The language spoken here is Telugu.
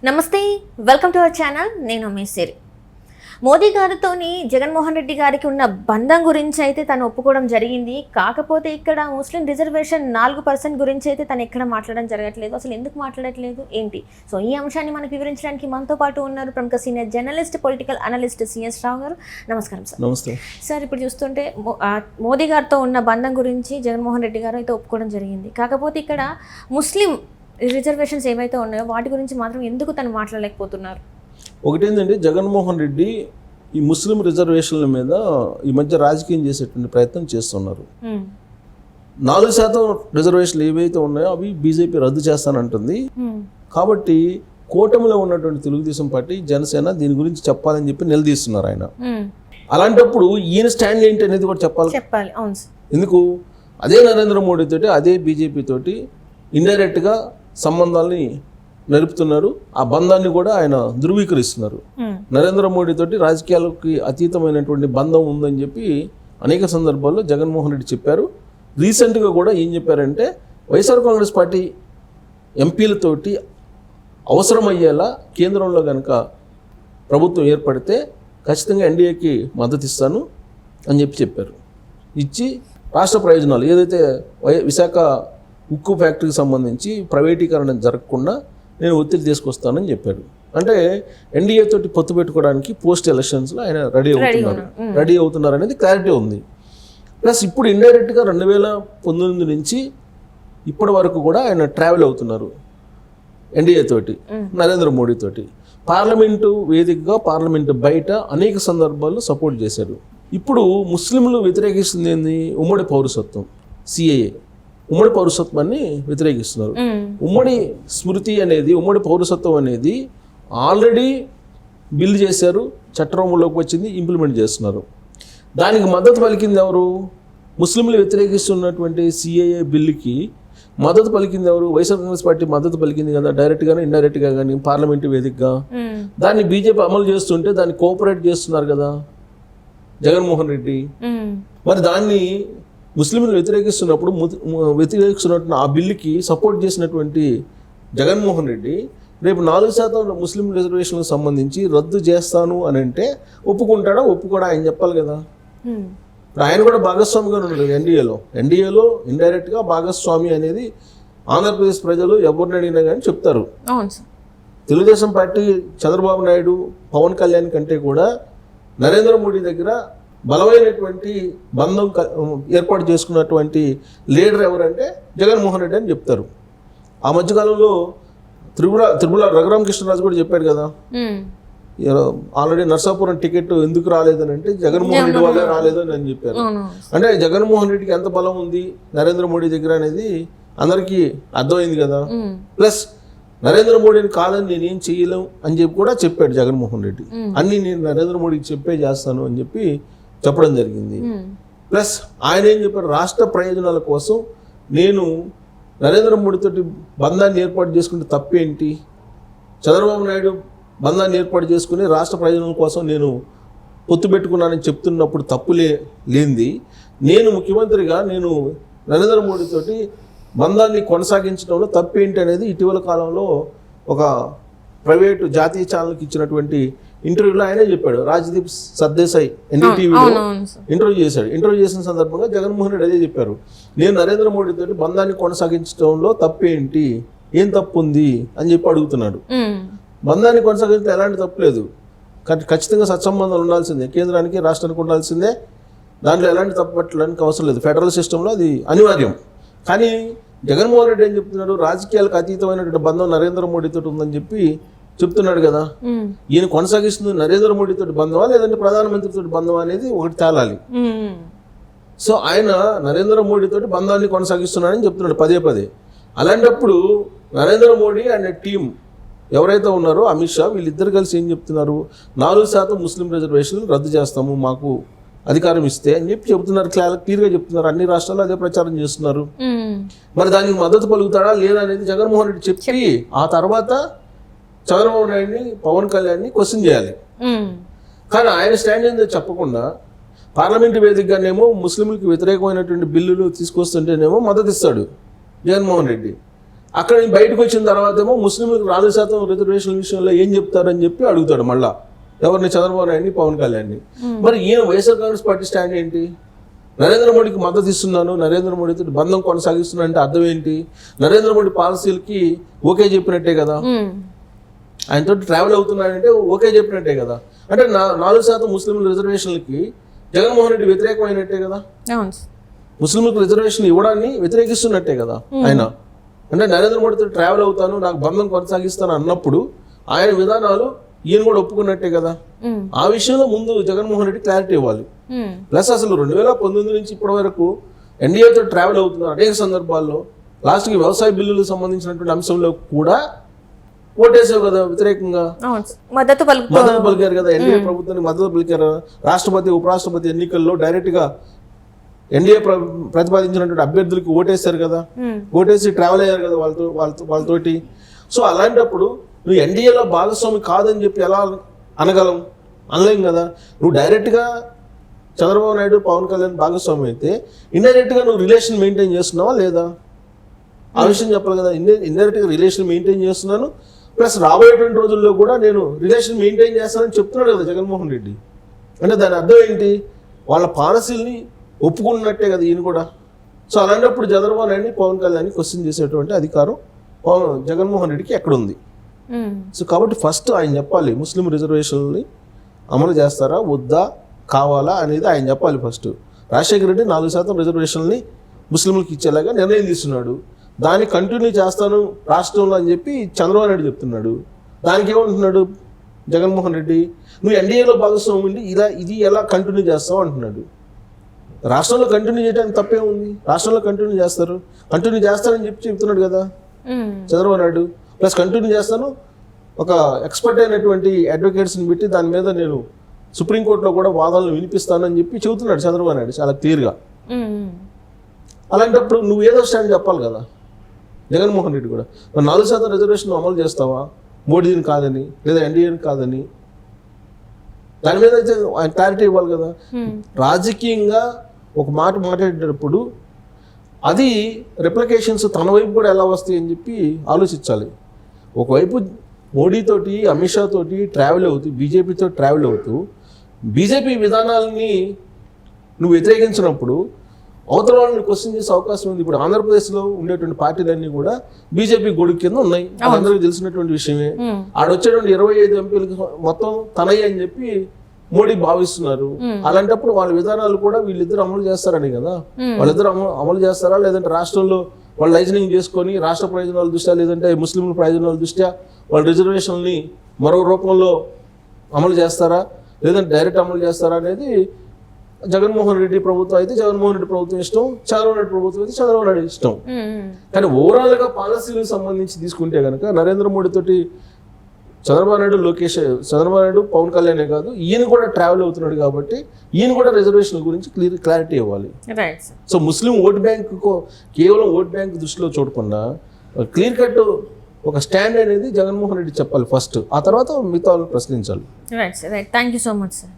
నమస్తే, వెల్కమ్ టు అవర్ ఛానల్. నేను మీ సిరి. మోదీ గారితోని జగన్మోహన్ రెడ్డి గారికి ఉన్న బంధం గురించి అయితే తను ఒప్పుకోవడం జరిగింది. కాకపోతే ఇక్కడ ముస్లిం రిజర్వేషన్ 4% గురించి అయితే తను ఎక్కడ మాట్లాడడం జరగట్లేదు. అసలు ఎందుకు మాట్లాడట్లేదు ఏంటి? సో ఈ అంశాన్ని మనకు వివరించడానికి మనతో పాటు ఉన్నారు ప్రముఖ senior journalist, political analyst CS Rao garu. నమస్కారం సార్. నమస్తే సార్. ఇప్పుడు చూస్తుంటే మోదీ గారితో ఉన్న బంధం గురించి జగన్మోహన్ రెడ్డి గారు అయితే ఒప్పుకోవడం జరిగింది. కాకపోతే ఇక్కడ ముస్లిం రిజర్వేషన్స్ ఏవైతే ఉన్నాయో వాటి గురించి మాత్రం ఎందుకు తను మాట్లాడలేకపోతున్నారు? ఒకటేంటంటే జగన్మోహన్ రెడ్డి ఈ ముస్లిం రిజర్వేషన్ల మీద ఈ మధ్య రాజకీయం చేసేటువంటి ప్రయత్నం చేస్తున్నారు. 4% రిజర్వేషన్లు ఏవైతే ఉన్నాయో అవి బీజేపీ రద్దు చేస్తానంటుంది. కాబట్టి కూటమిలో ఉన్నటువంటి తెలుగుదేశం పార్టీ, జనసేన దీని గురించి చెప్పాలని చెప్పి నిలదీస్తున్నారు ఆయన. అలాంటప్పుడు ఈయన స్టాండ్ ఏంటి అనేది కూడా చెప్పాలి. అవును. ఎందుకు అదే నరేంద్ర మోడీ తోటి, అదే బీజేపీ తోటి ఇండైరెక్ట్గా సంబంధాలని నడుపుతున్నారు. ఆ బంధాన్ని కూడా ఆయన ధృవీకరిస్తున్నారు. నరేంద్ర మోడీ తోటి రాజకీయాలకి అతీతమైనటువంటి బంధం ఉందని చెప్పి అనేక సందర్భాల్లో జగన్మోహన్ రెడ్డి చెప్పారు. రీసెంట్గా కూడా ఏం చెప్పారంటే వైఎస్ఆర్ కాంగ్రెస్ పార్టీ ఎంపీలతోటి అవసరమయ్యేలా కేంద్రంలో కనుక ప్రభుత్వం ఏర్పడితే ఖచ్చితంగా ఎన్డీఏకి మద్దతు ఇస్తాను అని చెప్పారు. ఇచ్చి రాష్ట్ర ప్రయోజనాలు ఏదైతే విశాఖ ఉక్కు ఫ్యాక్టరీకి సంబంధించి ప్రైవేటీకరణ జరగకుండా నేను ఒత్తిడి తీసుకొస్తానని చెప్పాడు. అంటే ఎన్డీఏ తోటి పొత్తు పెట్టుకోవడానికి పోస్ట్ ఎలక్షన్స్లో ఆయన రెడీ అవుతున్నారు అనేది క్లారిటీ ఉంది. ప్లస్ ఇప్పుడు ఇండైరెక్ట్గా 2019 నుంచి ఇప్పటి వరకు కూడా ఆయన ట్రావెల్ అవుతున్నారు ఎన్డీఏ తోటి, నరేంద్ర మోడీ తోటి. పార్లమెంటు వేదికగా, పార్లమెంటు బయట అనేక సందర్భాల్లో సపోర్ట్ చేశారు. ఇప్పుడు ముస్లింలు వ్యతిరేకిస్తుంది ఏంది? ఉమ్మడి పౌరసత్వం, సిఏఏ. ఉమ్మడి పౌరసత్వాన్ని వ్యతిరేకిస్తున్నారు. ఉమ్మడి స్మృతి అనేది, ఉమ్మడి పౌరసత్వం అనేది ఆల్రెడీ బిల్లు చేశారు, చట్టంలోకి వచ్చింది, ఇంప్లిమెంట్ చేస్తున్నారు. దానికి మద్దతు పలికింది ఎవరు? ముస్లింలు వ్యతిరేకిస్తున్నటువంటి సిఏఏ బిల్లుకి మద్దతు పలికింది ఎవరు? వైఎస్ఆర్ కాంగ్రెస్ పార్టీ మద్దతు పలికింది కదా, డైరెక్ట్గానే ఇండైరెక్ట్గా కానీ పార్లమెంటు వేదికగా. దాన్ని బీజేపీ అమలు చేస్తుంటే దాన్ని కోఆపరేట్ చేస్తున్నారు కదా జగన్మోహన్ రెడ్డి. మరి దాన్ని ముస్లింలు వ్యతిరేకిస్తున్నట్టు ఆ బిల్లుకి సపోర్ట్ చేసినటువంటి జగన్మోహన్ రెడ్డి రేపు 4% ముస్లిం రిజర్వేషన్లకు సంబంధించి రద్దు చేస్తాను అని అంటే ఒప్పుకుంటాడా, ఒప్పుకోడా ఆయన చెప్పాలి కదా. ఆయన కూడా భాగస్వామిగా ఉన్నాడు ఎన్డీఏలో ఇండైరెక్ట్గా భాగస్వామి అనేది ఆంధ్రప్రదేశ్ ప్రజలు ఎవరిని అడిగినా కానీ చెప్తారు. తెలుగుదేశం పార్టీ చంద్రబాబు నాయుడు, పవన్ కళ్యాణ్ కంటే కూడా నరేంద్ర మోడీ దగ్గర బలమైనటువంటి బంధం ఏర్పాటు చేసుకున్నటువంటి లీడర్ ఎవరంటే జగన్మోహన్ రెడ్డి అని చెప్తారు. ఆ మధ్యకాలంలో త్రిపుల రఘురామకృష్ణరాజు కూడా చెప్పాడు కదా, ఆల్రెడీ నర్సాపురం టికెట్ ఎందుకు రాలేదని అంటే జగన్మోహన్ రెడ్డి వల్లే రాలేదని అని చెప్పారు. అంటే జగన్మోహన్ రెడ్డికి ఎంత బలం ఉంది నరేంద్ర మోడీ దగ్గర అనేది అందరికీ అర్థమైంది కదా. ప్లస్ నరేంద్ర మోడీని కాదని నేనేం చేయలేం అని చెప్పి కూడా చెప్పాడు జగన్మోహన్ రెడ్డి. అన్ని నేను నరేంద్ర మోడీకి చేస్తాను అని చెప్పి చెప్పడం జరిగింది. ప్లస్ ఆయన ఏం చెప్పారు? రాష్ట్ర ప్రయోజనాల కోసం నేను నరేంద్ర మోడీతోటి బంధాన్ని ఏర్పాటు చేసుకుంటే తప్పేంటి? చంద్రబాబు నాయుడు బంధాన్ని ఏర్పాటు చేసుకుని రాష్ట్ర ప్రయోజనాల కోసం నేను పొత్తు పెట్టుకున్నానని చెప్తున్నప్పుడు తప్పు లేనిది, నేను ముఖ్యమంత్రిగా నేను నరేంద్ర మోడీతోటి బంధాన్ని కొనసాగించడంలో తప్పేంటి అనేది ఇటీవల కాలంలో ఒక ప్రైవేటు జాతీయ ఛానల్కి ఇచ్చినటువంటి ఇంటర్వ్యూలో ఆయనే చెప్పాడు. రాజ్దీప్ సర్దేశాయ్ ఎన్డీటీవీలో ఇంటర్వ్యూ చేశాడు. ఇంటర్వ్యూ చేసిన సందర్భంగా జగన్మోహన్ రెడ్డి అదే చెప్పారు, నేను నరేంద్ర మోడీతో బంధాన్ని కొనసాగించడంలో తప్పేంటి, ఏం తప్పు ఉంది అని చెప్పి అడుగుతున్నాడు. బంధాన్ని కొనసాగించడం ఎలాంటి తప్పు లేదు, ఖచ్చితంగా సత్సంబంధాలు ఉండాల్సిందే, కేంద్రానికి రాష్ట్రానికి ఉండాల్సిందే, దాంట్లో ఎలాంటి తప్పు పట్టడానికి అవసరం లేదు, ఫెడరల్ సిస్టంలో అది అనివార్యం. కానీ జగన్మోహన్ రెడ్డి ఏం చెప్తున్నాడు? రాజకీయాలకు అతీతమైనటువంటి బంధం నరేంద్ర మోడీతో ఉందని చెప్పి చెప్తున్నాడు కదా. ఈయన కొనసాగిస్తుంది నరేంద్ర మోడీతో బంధమా లేదంటే ప్రధానమంత్రితో బంధమా అనేది ఒకటి తేలాలి. సో ఆయన నరేంద్ర మోడీతో బంధాన్ని కొనసాగిస్తున్నాడని చెప్తున్నాడు పదే. అలాంటప్పుడు నరేంద్ర మోడీ అండ్ టీం ఎవరైతే ఉన్నారో అమిత్ షా వీళ్ళిద్దరు కలిసి ఏం చెప్తున్నారు? 4% ముస్లిం రిజర్వేషన్లు రద్దు చేస్తాము మాకు అధికారం ఇస్తే అని చెప్పి చెబుతున్నారు. క్లియర్గా చెప్తున్నారు. అన్ని రాష్ట్రాల్లో అదే ప్రచారం చేస్తున్నారు. మరి దానికి మద్దతు పలుకుతాడా లేదా అనేది జగన్మోహన్ రెడ్డి చెప్పి ఆ తర్వాత చంద్రబాబు నాయుడిని, పవన్ కళ్యాణ్ని క్వశ్చన్ చేయాలి. కానీ ఆయన స్టాండ్ ఏందో చెప్పకుండా పార్లమెంటు వేదికగానేమో ముస్లింలకు వ్యతిరేకమైనటువంటి బిల్లులు తీసుకొస్తుంటేనేమో మద్దతు ఇస్తాడు జగన్మోహన్ రెడ్డి. అక్కడ బయటకు వచ్చిన తర్వాత ఏమో ముస్లింలకు 4% రిజర్వేషన్ విషయంలో ఏం చెప్తారని చెప్పి అడుగుతాడు మళ్ళా ఎవరిని, చంద్రబాబు నాయుడిని, పవన్ కళ్యాణ్ని. మరి ఈయన వైఎస్ఆర్ కాంగ్రెస్ పార్టీ స్టాండ్ ఏంటి? నరేంద్ర మోడీకి మద్దతు ఇస్తున్నాను, నరేంద్ర మోడీతో బంధం కొనసాగిస్తున్నా అంటే అర్థం ఏంటి? నరేంద్ర మోడీ పాలసీలకి ఓకే చెప్పినట్టే కదా, ఆయనతో ట్రావెల్ అవుతున్నాడంటే ఓకే చెప్పినట్టే కదా. అంటే 4% ముస్లింల రిజర్వేషన్లకి జగన్మోహన్ రెడ్డి వ్యతిరేకమైనట్టే కదా, ముస్లింలకు రిజర్వేషన్ ఇవ్వడాన్ని వ్యతిరేకిస్తున్నట్టే కదా ఆయన. అంటే నరేంద్ర మోడీతో ట్రావెల్ అవుతాను, నాకు బంధం కొనసాగిస్తాను అన్నప్పుడు ఆయన విధానాలు ఈయన కూడా ఒప్పుకున్నట్టే కదా. ఆ విషయంలో ముందు జగన్మోహన్ రెడ్డి క్లారిటీ ఇవ్వాలి. ప్లస్ అసలు 2019 నుంచి ఇప్పటి వరకు ఎన్డీఏతో ట్రావెల్ అవుతున్నారు అనేక సందర్భాల్లో. లాస్ట్కి వ్యవసాయ బిల్లులకు సంబంధించినటువంటి అంశంలో కూడా ఓటేసావు కదా వ్యతిరేకంగా, మద్దతు పలికారు కదా, ఎన్డీఏ ప్రభుత్వానికి మద్దతు పలికారు. రాష్ట్రపతి ఉపరాష్ట్రపతి ఎన్నికల్లో డైరెక్ట్ గా ఎన్డీఏ ప్రతిపాదించినటువంటి అభ్యర్థులకి ఓటేశారు కదా, ఓటేసి ట్రావెల్ అయ్యారు కదా వాళ్ళతోటి. సో అలాంటప్పుడు నువ్వు ఎన్డీఏలో భాగస్వామి కాదని చెప్పి ఎలా అనగలం? అనలేం కదా. నువ్వు డైరెక్ట్గా చంద్రబాబు నాయుడు, పవన్ కళ్యాణ్ భాగస్వామి అయితే ఇండైరెక్ట్గా నువ్వు రిలేషన్ మెయింటైన్ చేస్తున్నావా లేదా? ఆ విషయం చెప్పాలి కదా. ఇండైరెక్ట్గా రిలేషన్ మెయింటైన్ చేస్తున్నాను, ప్లస్ రాబోయేటువంటి రోజుల్లో కూడా నేను రిలేషన్ మెయింటైన్ చేస్తానని చెప్తున్నాడు కదా జగన్మోహన్ రెడ్డి. అంటే దాని అర్థం ఏంటి? వాళ్ళ పాలసీల్ని ఒప్పుకున్నట్టే కదా ఈయన కూడా. సో అలాంటప్పుడు చంద్రబాబు నాయుడిని, పవన్ కళ్యాణ్ని క్వశ్చన్ చేసేటువంటి అధికారం జగన్మోహన్ రెడ్డికి ఎక్కడుంది? సో కాబట్టి ఫస్ట్ ఆయన చెప్పాలి, ముస్లిం రిజర్వేషన్ని అమలు చేస్తారా వద్దా, కావాలా అనేది ఆయన చెప్పాలి ఫస్ట్. రాజశేఖర రెడ్డి 4% రిజర్వేషన్ని ముస్లింలకు ఇచ్చేలాగా నిర్ణయం తీసుకున్నాడు. దాన్ని కంటిన్యూ చేస్తాను రాష్ట్రంలో అని చెప్పి చంద్రబాబు నాయుడు చెప్తున్నాడు. దానికి ఏమంటున్నాడు జగన్మోహన్ రెడ్డి? నువ్వు ఎన్డీఏలో భాగస్వామి ఉండి ఇది ఎలా కంటిన్యూ చేస్తావు అంటున్నాడు. రాష్ట్రంలో కంటిన్యూ చేయడానికి తప్పే ఉంది, రాష్ట్రంలో కంటిన్యూ చేస్తారని చెప్పి చెప్తున్నాడు కదా చంద్రబాబు నాయుడు. ప్లస్ కంటిన్యూ చేస్తాను, ఒక ఎక్స్పర్ట్ అయినటువంటి అడ్వకేట్స్ని పెట్టి దాని మీద నేను సుప్రీంకోర్టులో కూడా వాదనలు వినిపిస్తానని చెప్పి చెబుతున్నాడు చంద్రబాబు నాయుడు చాలా క్లియర్గా. అలాంటప్పుడు నువ్వు ఏదో స్టాండ్ చెప్పాలి కదా జగన్మోహన్ రెడ్డి కూడా. 4% రిజర్వేషన్ అమలు చేస్తావా మోడీని కాదని, లేదా ఎన్డీఏని కాదని? దాని మీద అయితే ఆయన క్లారిటీ ఇవ్వాలి కదా. రాజకీయంగా ఒక మాట మాట్లాడేటప్పుడు అది రిప్లికేషన్స్ తన వైపు కూడా ఎలా వస్తాయి అని చెప్పి ఆలోచించాలి. ఒకవైపు మోడీతోటి, అమిత్ షా తోటి ట్రావెల్ అవుతూ, బీజేపీతో ట్రావెల్ అవుతూ బీజేపీ విధానాలని నువ్వు వ్యతిరేకించినప్పుడు అవతల వాళ్ళని క్వశ్చన్ చేసే అవకాశం ఉంది. ఇప్పుడు ఆంధ్రప్రదేశ్లో ఉండేటువంటి పార్టీలన్నీ కూడా బీజేపీ గొడుగు కింద ఉన్నాయి, అందరికీ తెలిసినటువంటి విషయమే. ఆడొచ్చేటువంటి 25 ఎంపీలకి మొత్తం తనయ్య అని చెప్పి మోడీ భావిస్తున్నారు. అలాంటప్పుడు వాళ్ళ విధానాలు కూడా వీళ్ళిద్దరు అమలు చేస్తారని కదా. వాళ్ళిద్దరు అమలు చేస్తారా, లేదంటే రాష్ట్రంలో వాళ్ళు లైజనింగ్ చేసుకొని రాష్ట్ర ప్రయోజనాల దృష్ట్యా, లేదంటే ముస్లింల ప్రయోజనాల దృష్ట్యా వాళ్ళ రిజర్వేషన్ని మరో రూపంలో అమలు చేస్తారా, లేదంటే డైరెక్ట్ అమలు చేస్తారా అనేది జగన్మోహన్ రెడ్డి ప్రభుత్వం అయితే జగన్మోహన్ రెడ్డి ప్రభుత్వం ఇష్టం, చంద్రబాబు నాయుడు ప్రభుత్వం అయితే చంద్రబాబు నాయుడు ఇష్టం. కానీ ఓవరాల్ గా పాలసీలకు సంబంధించి తీసుకుంటే కనుక నరేంద్ర మోడీ తోటి చంద్రబాబు నాయుడు, పవన్ కళ్యాణే కాదు, ఈయన కూడా ట్రావెల్ అవుతున్నాడు కాబట్టి ఈయన కూడా రిజర్వేషన్ గురించి క్లారిటీ ఇవ్వాలి. సో ముస్లిం ఓట్ బ్యాంక్ కేవలం ఓట్ బ్యాంక్ దృష్టిలో చూడకుండా క్లియర్ కట్ ఒక స్టాండ్ అనేది జగన్మోహన్ రెడ్డి చెప్పాలి ఫస్ట్. ఆ తర్వాత మిగతా ప్రశ్నించాలి. Right, thank you so much sir.